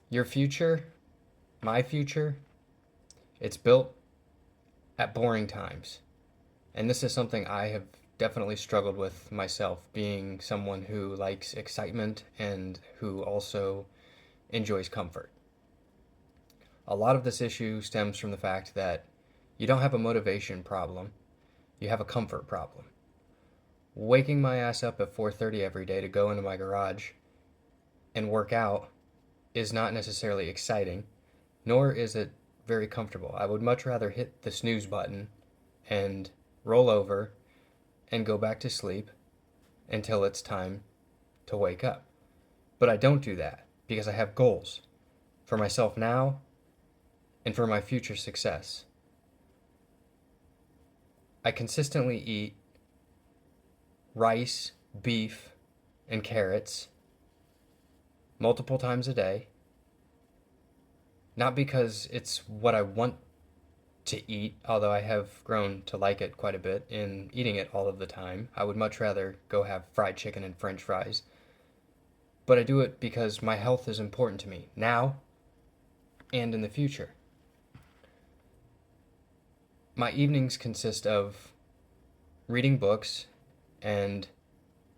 Your future, my future, it's built at boring times. And this is something I have definitely struggled with myself, being someone who likes excitement and who also enjoys comfort. A lot of this issue stems from the fact that you don't have a motivation problem, you have a comfort problem. Waking my ass up at 4:30 every day to go into my garage and work out is not necessarily exciting, nor is it very comfortable. I would much rather hit the snooze button and roll over and go back to sleep until it's time to wake up. But I don't do that because I have goals for myself now and for my future success. I consistently eat rice, beef, and carrots multiple times a day, not because it's what I want to eat, although I have grown to like it quite a bit in eating it all of the time. I would much rather go have fried chicken and french fries. But I do it because my health is important to me now and in the future. My evenings consist of reading books and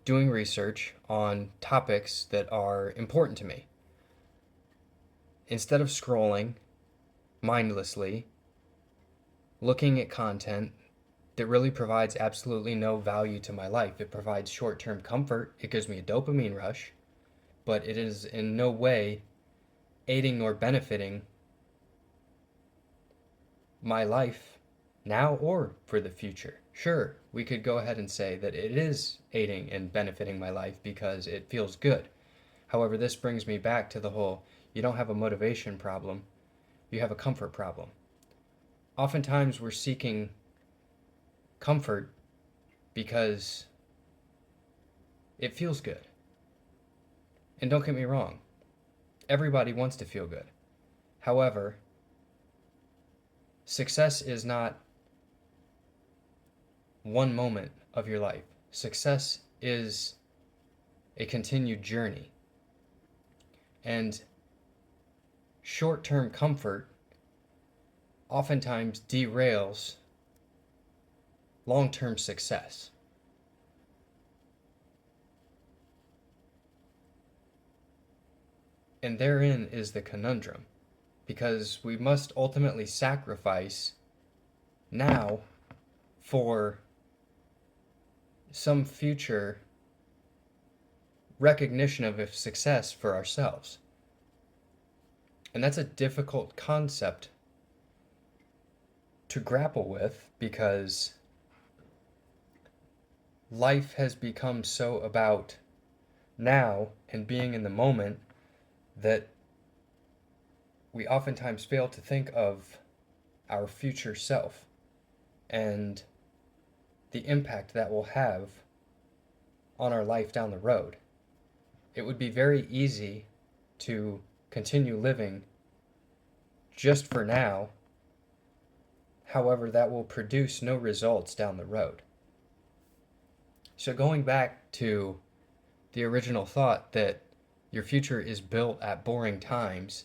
doing research on topics that are important to me. Instead of scrolling mindlessly, looking at content that really provides absolutely no value to my life. It provides short term comfort, it gives me a dopamine rush, but it is in no way aiding nor benefiting my life now or for the future. Sure, we could go ahead and say that it is aiding and benefiting my life because it feels good. However, this brings me back to the whole you don't have a motivation problem, you have a comfort problem. Oftentimes, we're seeking comfort because it feels good. And don't get me wrong, everybody wants to feel good. However, success is not one moment of your life. Success is a continued journey. And short term comfort oftentimes derails long term success. And therein is the conundrum, because we must ultimately sacrifice now for some future recognition of a success for ourselves. And that's a difficult concept to grapple with because life has become so about now and being in the moment that we oftentimes fail to think of our future self and the impact that will have on our life down the road. It would be very easy to continue living just for now. However, that will produce no results down the road. So, going back to the original thought that your future is built at boring times,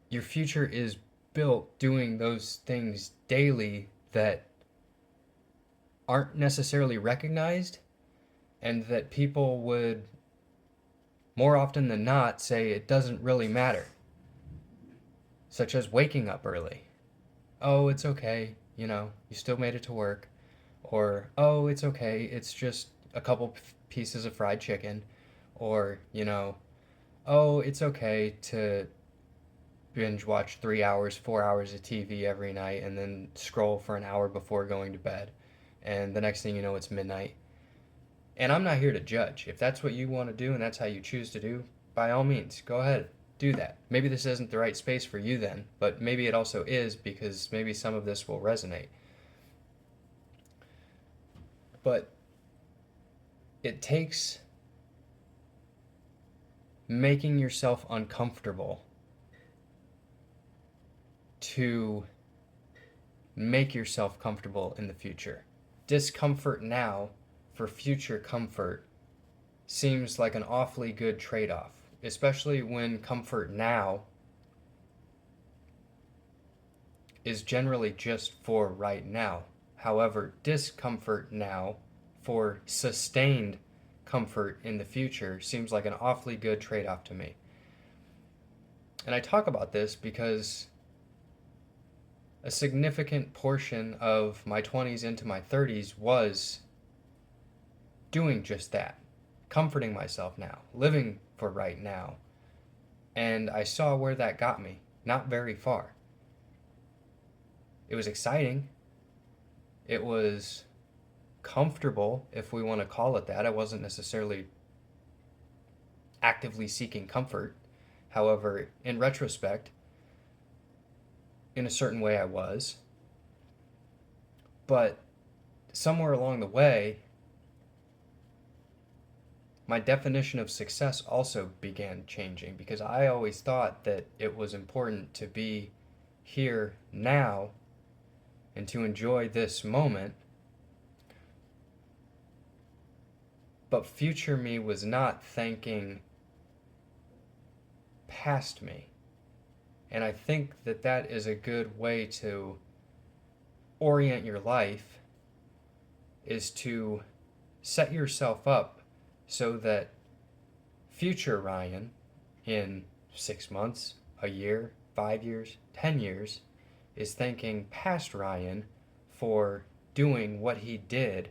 your future is built doing those things daily that aren't necessarily recognized and that people would more often than not say it doesn't really matter, such as waking up early. Oh, it's okay, you still made it to work. Or, oh, it's okay, it's just a couple pieces of fried chicken. Or, oh, it's okay to binge watch 3 hours, 4 hours of TV every night and then scroll for an hour before going to bed. And the next thing you know, it's midnight. And I'm not here to judge. If that's what you want to do and that's how you choose to do, by all means, go ahead, do that. Maybe this isn't the right space for you then, but maybe it also is because maybe some of this will resonate. But it takes making yourself uncomfortable to make yourself comfortable in the future. Discomfort now for future comfort seems like an awfully good trade-off, especially when comfort now is generally just for right now. However, discomfort now for sustained comfort in the future seems like an awfully good trade-off to me. And I talk about this because a significant portion of my 20s into my 30s was doing just that, comforting myself now, living for right now. And I saw where that got me, not very far. It was exciting. It was comfortable, if we want to call it that. I wasn't necessarily actively seeking comfort. However, in retrospect, in a certain way I was. But somewhere along the way, my definition of success also began changing because I always thought that it was important to be here now and to enjoy this moment. But future me was not thanking past me. And I think that that is a good way to orient your life, is to set yourself up so that future Ryan in 6 months, a year, 5 years, 10 years is thanking past Ryan for doing what he did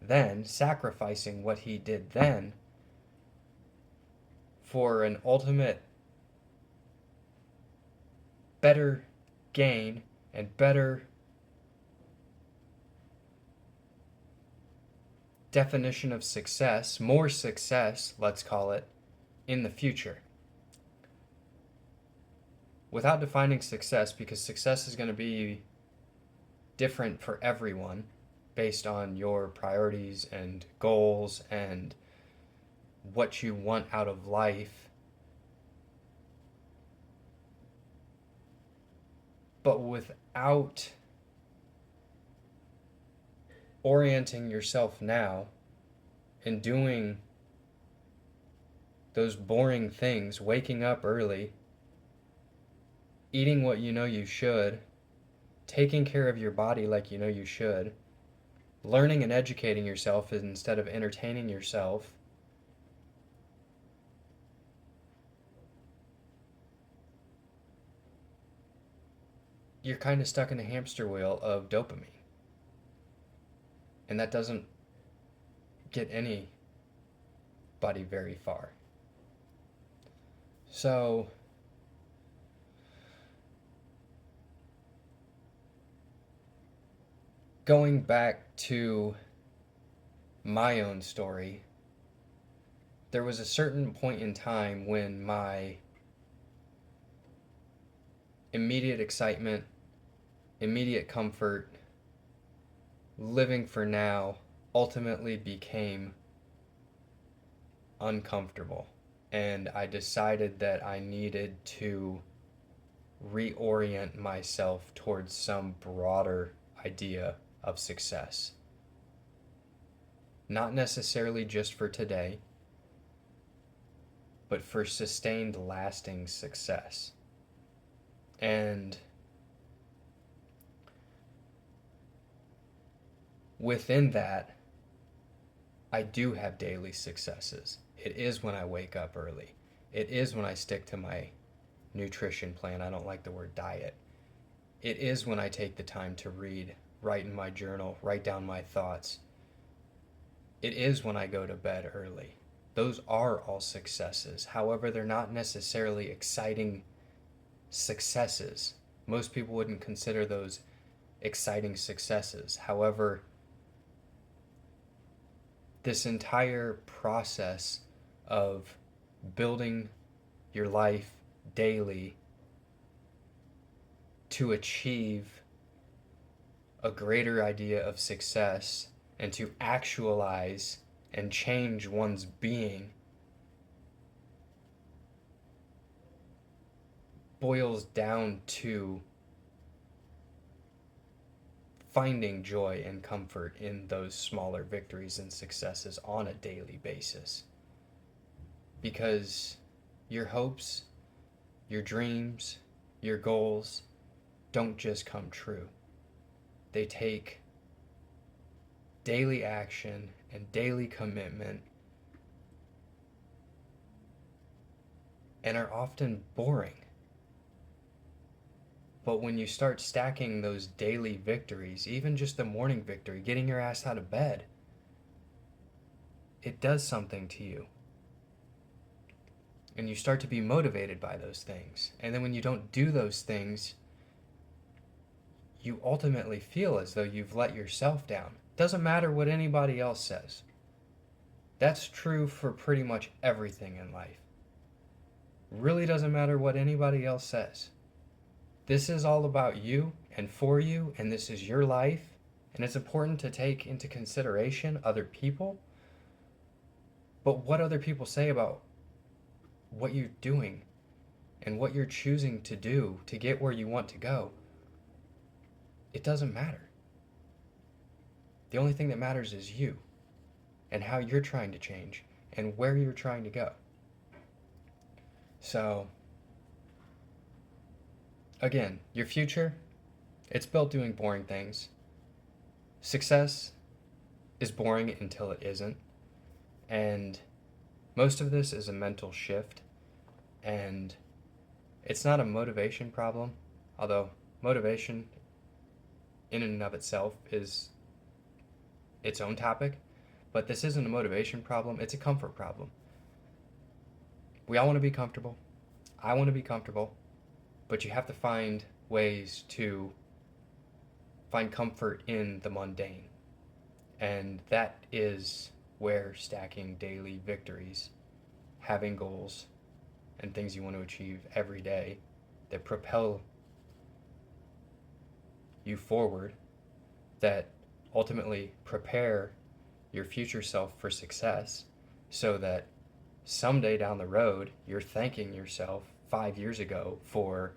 then, sacrificing what he did then for an ultimate better gain and better definition of success, more success, let's call it, in the future. Without defining success, because success is going to be different for everyone based on your priorities and goals and what you want out of life. But without orienting yourself now and doing those boring things, waking up early, eating what you know you should, taking care of your body like you know you should, learning and educating yourself instead of entertaining yourself, you're kind of stuck in a hamster wheel of dopamine. And that doesn't get anybody very far. So, going back to my own story, there was a certain point in time when my immediate excitement, immediate comfort, living for now ultimately became uncomfortable. And I decided that I needed to reorient myself towards some broader idea of success. Not necessarily just for today, but for sustained, lasting success. And within that, I do have daily successes. It is when I wake up early. It is when I stick to my nutrition plan. I don't like the word diet. It is when I take the time to read, write in my journal, write down my thoughts. It is when I go to bed early. Those are all successes. However, they're not necessarily exciting successes. Most people wouldn't consider those exciting successes. However, this entire process of building your life daily to achieve a greater idea of success and to actualize and change one's being boils down to finding joy and comfort in those smaller victories and successes on a daily basis. because your hopes, your dreams, your goals don't just come true. They take daily action and daily commitment and are often boring. But when you start stacking those daily victories, even just the morning victory, getting your ass out of bed, it does something to you. And you start to be motivated by those things. And then when you don't do those things, you ultimately feel as though you've let yourself down. Doesn't matter what anybody else says. That's true for pretty much everything in life. Really doesn't matter what anybody else says. This is all about you and for you, and this is your life, and it's important to take into consideration other people. But what other people say about what you're doing and what you're choosing to do to get where you want to go, it doesn't matter. The only thing that matters is you and how you're trying to change and where you're trying to go. So, again, your future, it's built doing boring things. Success is boring until it isn't. And most of this is a mental shift. And it's not a motivation problem, although motivation in and of itself is its own topic. But this isn't a motivation problem, it's a comfort problem. We all want to be comfortable. I want to be comfortable. But you have to find ways to find comfort in the mundane. And that is where stacking daily victories, having goals, and things you want to achieve every day that propel you forward, that ultimately prepare your future self for success, so that someday down the road you're thanking yourself 5 years ago for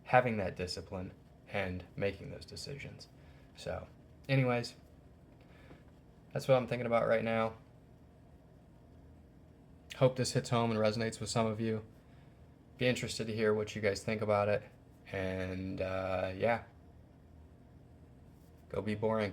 having that discipline and making those decisions. So, anyways, that's what I'm thinking about right now. Hope this hits home and resonates with some of you. Be interested to hear what you guys think about it. And yeah, go be boring.